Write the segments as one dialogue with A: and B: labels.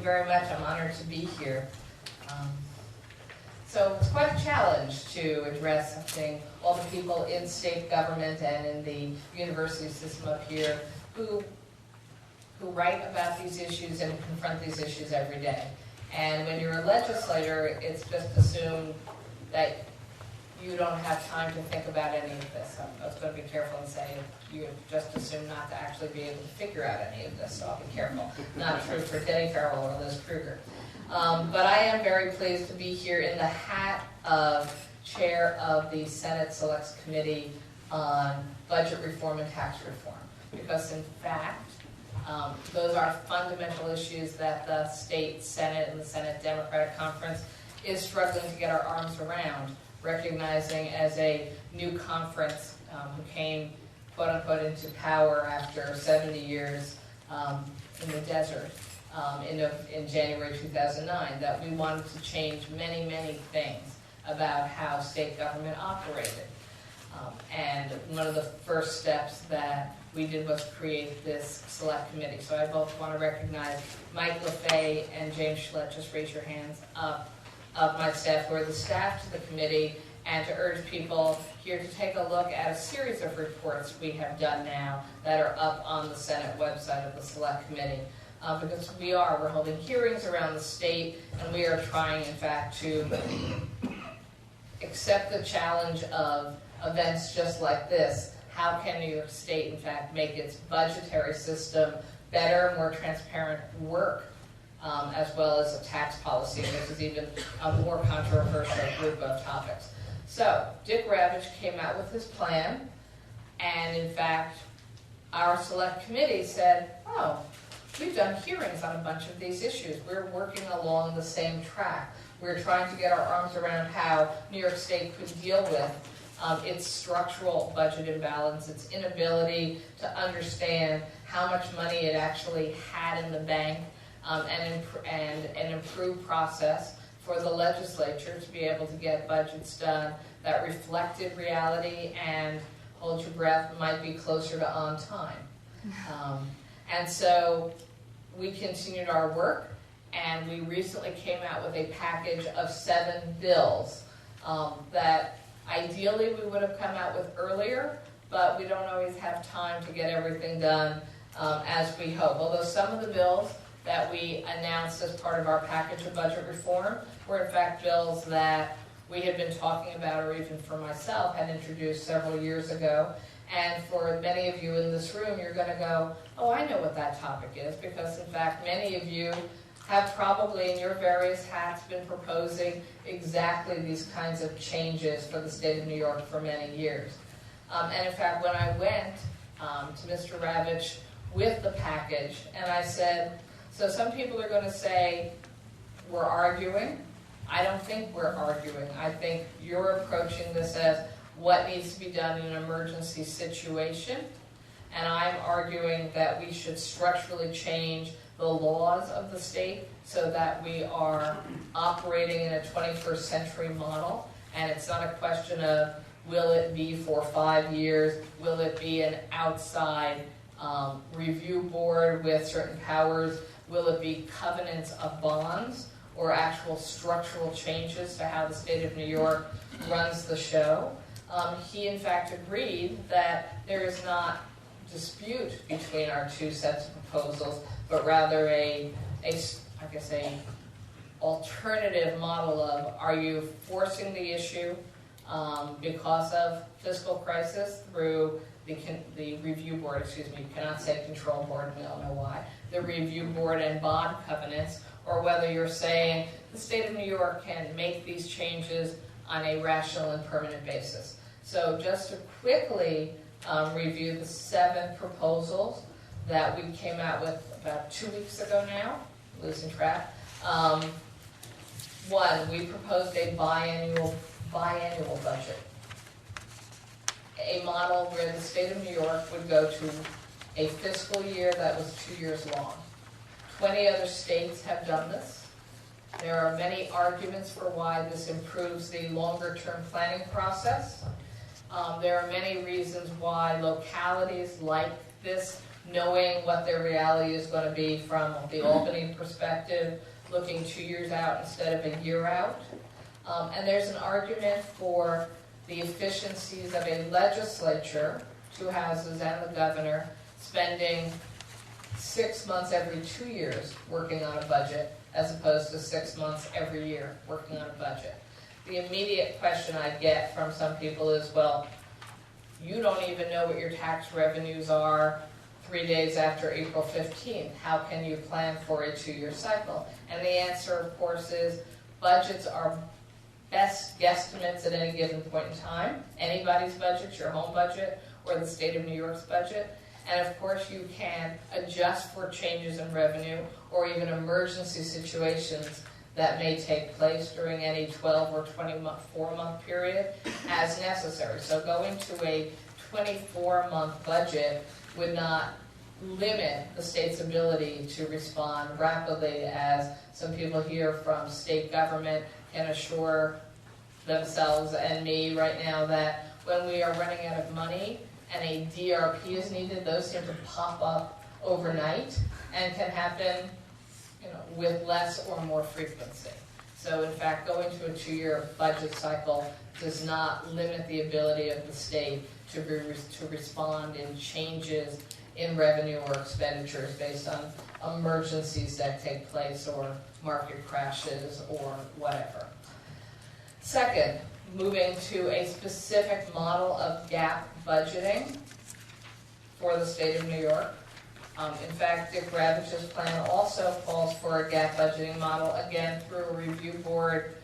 A: very much. I'm honored to be here. So it's quite a challenge to address something, all the people in state government and in the university system up here who write about these issues and confront these issues every day. And when you're a legislator, it's just assumed that you don't have time to think about any of this. I was going to be careful and say you just assume not to actually be able to figure out any of this, so I'll be careful. Not true for Denny Farrell or Liz Krueger. But I am very pleased to be here in the hat of chair of the Senate Selects Committee on Budget Reform and Tax Reform, because in fact, those are fundamental issues that the state Senate and the Senate Democratic Conference is struggling to get our arms around, recognizing as a new conference who came, quote unquote, into power after 70 years in the desert in January 2009, that we wanted to change many, many things about how state government operated. And one of the first steps that we did was create this select committee. So I both want to recognize Mike LaFay and James Schlett. Just raise your hands up of my staff, who are the staff to the committee, and to urge people here to take a look at a series of reports we have done now that are up on the Senate website of the Select Committee. Because we're holding hearings around the state, and we are trying, in fact, to accept the challenge of events just like this. How can New York State, in fact, make its budgetary system better, more transparent work, as well as a tax policy? And this is even a more controversial group of topics. So, Dick Ravitch came out with his plan, and in fact, our select committee said, oh, we've done hearings on a bunch of these issues. We're working along the same track. We're trying to get our arms around how New York State could deal with its structural budget imbalance, its inability to understand how much money it actually had in the bank, and an improved process for the legislature to be able to get budgets done that reflected reality and, hold your breath, might be closer to on time. And so we continued our work, and we recently came out with a package of 7 bills that ideally we would have come out with earlier, but we don't always have time to get everything done as we hope. Although some of the bills that we announced as part of our package of budget reform were in fact bills that we had been talking about, or even for myself, had introduced several years ago. And for many of you in this room, you're going to go, oh, I know what that topic is, because in fact many of you have probably in your various hats been proposing exactly these kinds of changes for the state of New York for many years. And in fact, when I went to Mr. Ravitch with the package, and I said, so some people are going to say, we're arguing. I don't think we're arguing. I think you're approaching this as what needs to be done in an emergency situation, and I'm arguing that we should structurally change the laws of the state so that we are operating in a 21st century model, and it's not a question of will it be for 5 years, will it be an outside review board with certain powers, will it be covenants of bonds, or actual structural changes to how the state of New York runs the show. He in fact agreed that there is not dispute between our two sets of proposals, but rather a alternative model of, are you forcing the issue because of fiscal crisis through the review board, you cannot say control board, we all know why, the review board and bond covenants, or whether you're saying the state of New York can make these changes on a rational and permanent basis. So just to quickly review the 7 proposals that we came out with about 2 weeks ago now, losing track. 1, we proposed a biannual budget, a model where the state of New York would go to a fiscal year that was 2 years long. 20 other states have done this. There are many arguments for why this improves the longer-term planning process. There are many reasons why localities like this knowing what their reality is going to be from the Albany perspective, looking 2 years out instead of a year out. And there's an argument for the efficiencies of a legislature, 2 houses and the governor, spending 6 months every 2 years working on a budget, as opposed to 6 months every year working on a budget. The immediate question I get from some people is, well, you don't even know what your tax revenues are 3 days after April 15th. How can you plan for a 2-year cycle? And the answer, of course, is budgets are best guesstimates at any given point in time. Anybody's budget, your home budget, or the state of New York's budget. And of course you can adjust for changes in revenue or even emergency situations that may take place during any 12 or 24-month period as necessary. So going to a 24-month budget would not limit the state's ability to respond rapidly, as some people here from state government can assure themselves and me right now that when we are running out of money and a DRP is needed, those seem to pop up overnight and can happen, with less or more frequency. So in fact, going to a 2-year budget cycle does not limit the ability of the state to respond in changes in revenue or expenditures based on emergencies that take place or market crashes or whatever. Second, moving to a specific model of gap budgeting for the state of New York. In fact, Dick Ravitch's plan also calls for a gap budgeting model, again through a review board.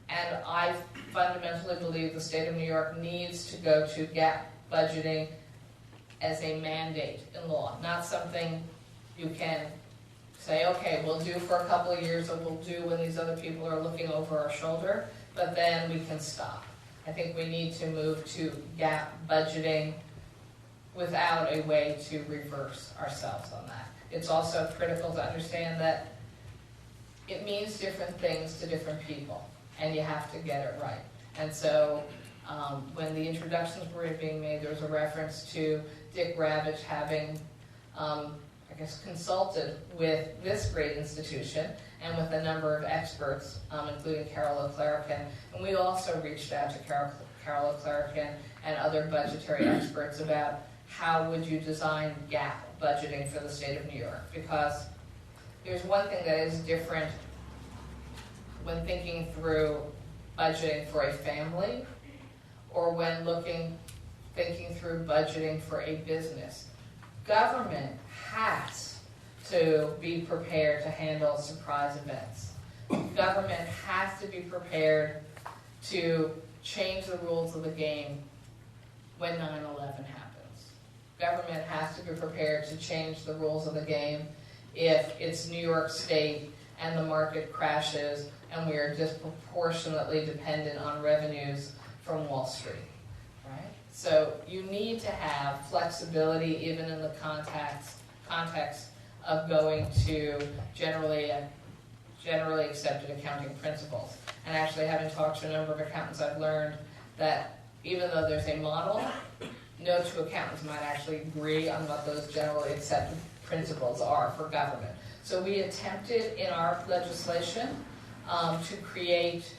A: And I fundamentally believe the state of New York needs to go to gap budgeting as a mandate in law, not something you can say, okay, we'll do for a couple of years, or we'll do when these other people are looking over our shoulder, but then we can stop. I think we need to move to gap budgeting without a way to reverse ourselves on that. It's also critical to understand that it means different things to different people, and you have to get it right. And so when the introductions were being made, there was a reference to Dick Ravitch having, consulted with this great institution and with a number of experts, including Carol O'Clarican. And we also reached out to Carol O'Clarican and other budgetary experts about how would you design gap budgeting for the state of New York. Because there's one thing that is different when thinking through budgeting for a family or when thinking through budgeting for a business. Government has to be prepared to handle surprise events. Government has to be prepared to change the rules of the game when 9/11 happens. Government has to be prepared to change the rules of the game if it's New York State and the market crashes and we are disproportionately dependent on revenues from Wall Street. Right? So you need to have flexibility even in the context of going to generally accepted accounting principles. And actually, having talked to a number of accountants, I've learned that even though there's a model, no two accountants might actually agree on what those generally accepted principles are for government. So we attempted in our legislation to create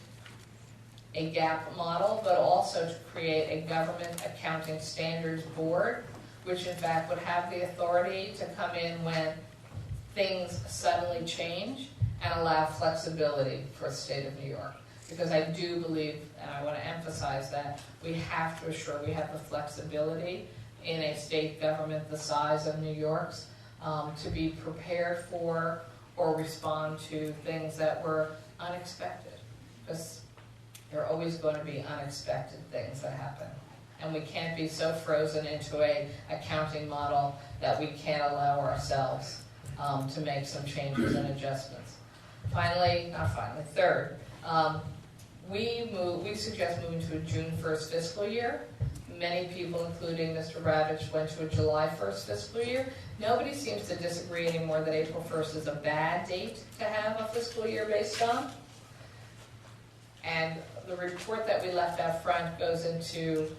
A: a gap model, but also to create a government accounting standards board, which in fact would have the authority to come in when things suddenly change and allow flexibility for the state of New York. Because I do believe, and I want to emphasize that, we have to assure we have the flexibility in a state government the size of New York's to be prepared for or respond to things that were unexpected. Because there are always going to be unexpected things that happen. And we can't be so frozen into a accounting model that we can't allow ourselves to make some changes and adjustments. Third, we suggest moving to a June 1st fiscal year. Many people, including Mr. Ravitch, went to a July 1st fiscal year. Nobody seems to disagree anymore that April 1st is a bad date to have a fiscal year based on. And the report that we left out front goes into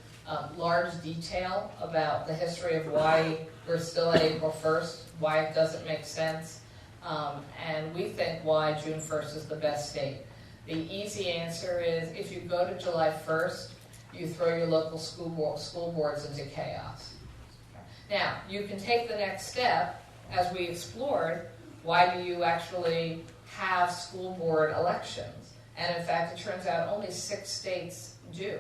A: large detail about the history of why we're still at April 1st, why it doesn't make sense, and we think why June 1st is the best date. The easy answer is if you go to July 1st, you throw your local school boards into chaos. Now, you can take the next step, as we explored, why do you actually have school board elections? And in fact, it turns out only 6 states do.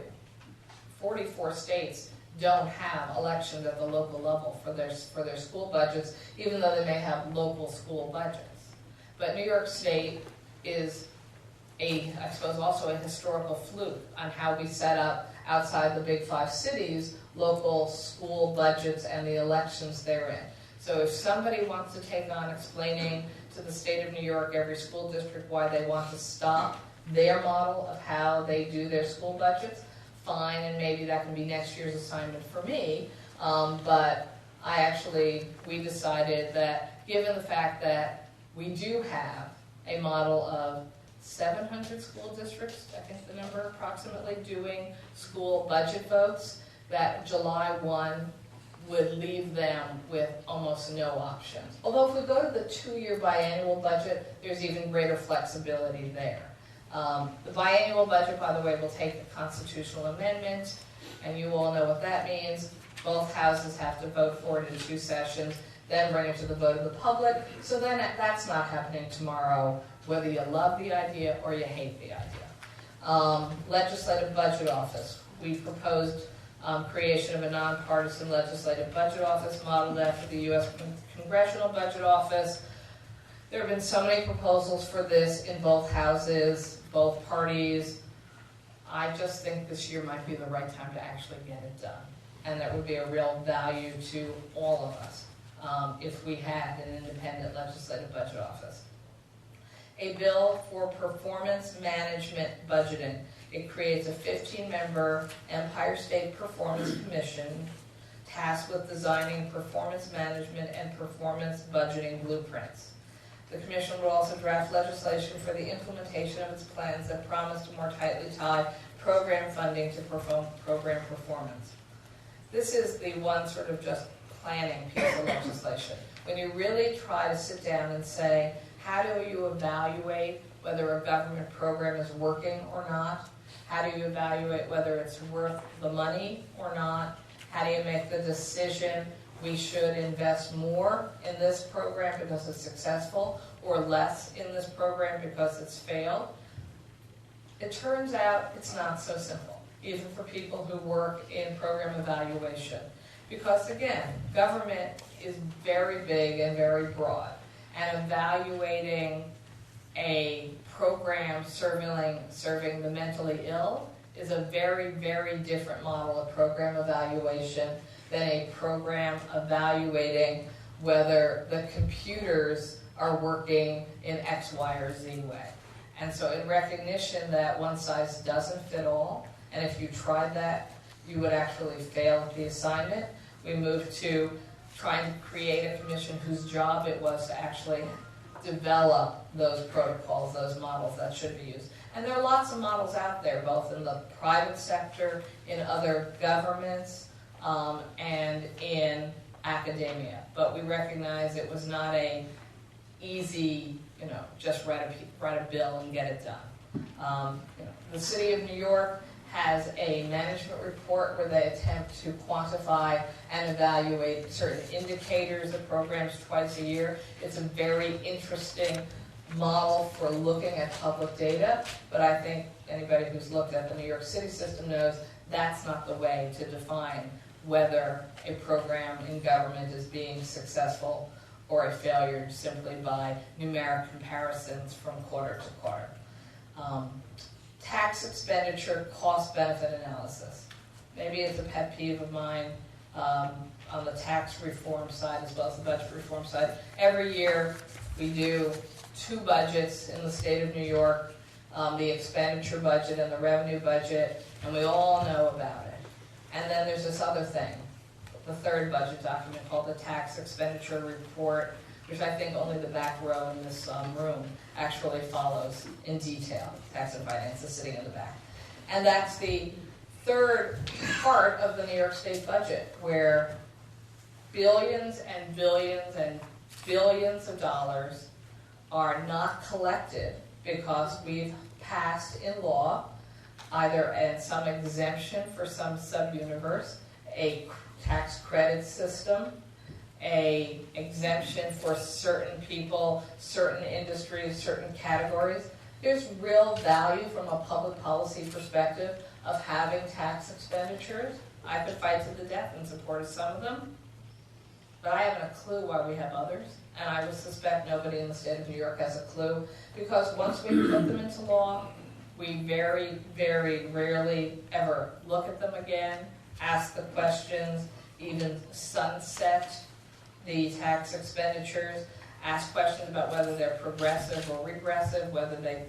A: 44 states don't have elections at the local level for their school budgets, even though they may have local school budgets. But New York State is I suppose also a historical fluke on how we set up outside the big 5 cities local school budgets and the elections therein. So if somebody wants to take on explaining to the state of New York, every school district, why they want to stop their model of how they do their school budgets, fine, and maybe that can be next year's assignment for me. But we decided that given the fact that we do have a model of 700 school districts, I think the number approximately, doing school budget votes, that July 1 would leave them with almost no options. Although if we go to the 2-year biannual budget, there's even greater flexibility there. The biannual budget, by the way, will take a constitutional amendment, and you all know what that means. Both houses have to vote for it in 2 sessions, then bring it to the vote of the public. So then that's not happening tomorrow, whether you love the idea or you hate the idea. Legislative Budget Office. We've proposed creation of a nonpartisan legislative budget office modeled after the U.S. Congressional Budget Office. There have been so many proposals for this in both houses, both parties. I just think this year might be the right time to actually get it done. And that would be a real value to all of us if we had an independent legislative budget office. A bill for performance management budgeting. It creates a 15-member Empire State Performance Commission tasked with designing performance management and performance budgeting blueprints. The commission will also draft legislation for the implementation of its plans that promise to more tightly tie program funding to program performance. This is the one sort of just planning piece of legislation. When you really try to sit down and say, how do you evaluate whether a government program is working or not? How do you evaluate whether it's worth the money or not? How do you make the decision we should invest more in this program because it's successful or less in this program because it's failed? It turns out it's not so simple, even for people who work in program evaluation. Because again, government is very big and very broad, and evaluating a program serving the mentally ill is a very, very different model of program evaluation than a program evaluating whether the computers are working in X, Y, or Z way. And so in recognition that one size doesn't fit all, and if you tried that, you would actually fail at the assignment, we moved to trying to create a commission whose job it was to actually develop those protocols, those models that should be used. And there are lots of models out there, both in the private sector, in other governments, and in academia. But we recognize it was not a easy, just write a bill and get it done. The City of New York has a management report where they attempt to quantify and evaluate certain indicators of programs twice a year. It's a very interesting model for looking at public data, but I think anybody who's looked at the New York City system knows that's not the way to define whether a program in government is being successful or a failure simply by numeric comparisons from quarter to quarter. Tax expenditure cost-benefit analysis. Maybe it's a pet peeve of mine on the tax reform side as well as the budget reform side. Every year we do 2 budgets in the state of New York, the expenditure budget and the revenue budget, and we all know about it. And then there's this other thing, the 3rd budget document called the tax expenditure report, which I think only the back row in this room actually follows in detail. Tax and Finance is sitting in the back. And that's the third part of the New York State budget, where billions and billions and billions of dollars are not collected because we've passed in law either some exemption for some sub-universe, a tax credit system, a exemption for certain people, certain industries, certain categories. There's real value from a public policy perspective of having tax expenditures. I could fight to the death in support of some of them, but I haven't a clue why we have others, and I would suspect nobody in the state of New York has a clue, because once we put them into law, we very, very rarely ever look at them again, ask the questions, even sunset the tax expenditures, ask questions about whether they're progressive or regressive, whether they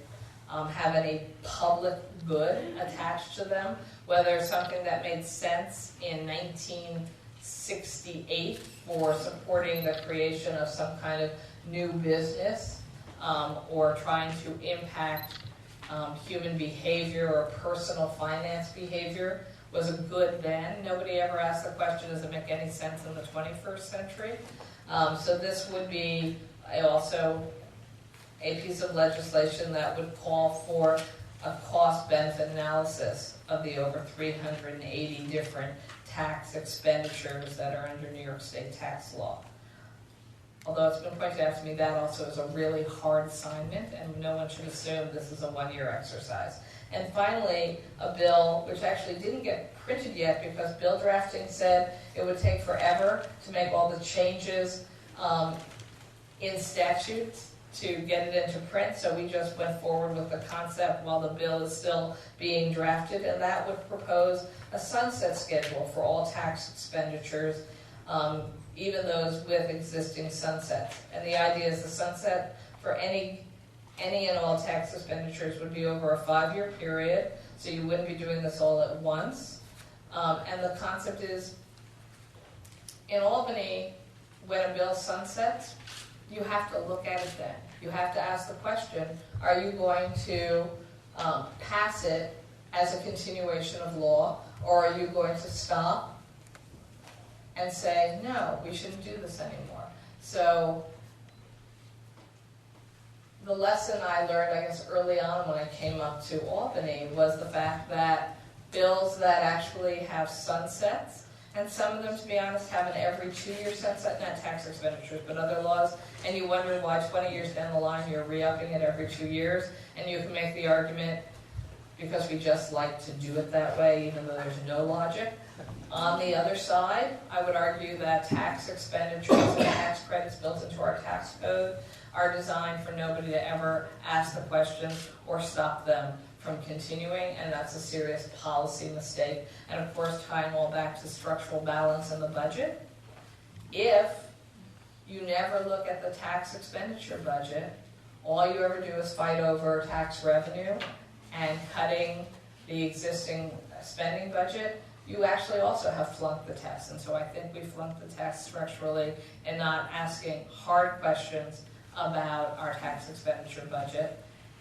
A: have any public good attached to them, whether something that made sense in 1968 for supporting the creation of some kind of new business or trying to impact human behavior or personal finance behavior was a good then. Nobody ever asked the question, does it make any sense in the 21st century? So this would be also a piece of legislation that would call for a cost-benefit analysis of the over 380 different tax expenditures that are under New York State tax law. Although it's been pointed out to me that also is a really hard assignment, and no one should assume this is a one-year exercise. And finally, a bill which actually didn't get printed yet because bill drafting said it would take forever to make all the changes in statutes to get it into print, so we just went forward with the concept while the bill is still being drafted, and that would propose a sunset schedule for all tax expenditures, even those with existing sunsets. And the idea is the sunset for any and all tax expenditures would be over a 5-year period, so you wouldn't be doing this all at once. And the concept is, in Albany, when a bill sunsets, you have to look at it then. You have to ask the question, are you going to pass it as a continuation of law, or are you going to stop and say, no, we shouldn't do this anymore? So the lesson I learned, I guess, early on when I came up to Albany was the fact that bills that actually have sunsets, and some of them, to be honest, have an every 2-year sunset, not tax expenditures, but other laws, and you wonder why 20 years down the line you're re-upping it every 2 years, and you can make the argument because we just like to do it that way, even though there's no logic. On the other side, I would argue that tax expenditures and tax credits built into our tax code are designed for nobody to ever ask the question or stop them from continuing, and that's a serious policy mistake. And of course, tying all back to structural balance in the budget. If you never look at the tax expenditure budget, all you ever do is fight over tax revenue and cutting the existing spending budget, you actually also have flunked the test. And so I think we flunked the test structurally in not asking hard questions about our tax expenditure budget.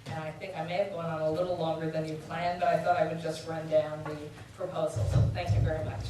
A: And I think I may have gone on a little longer than you planned, but I thought I would just run down the proposals. Thank you very much.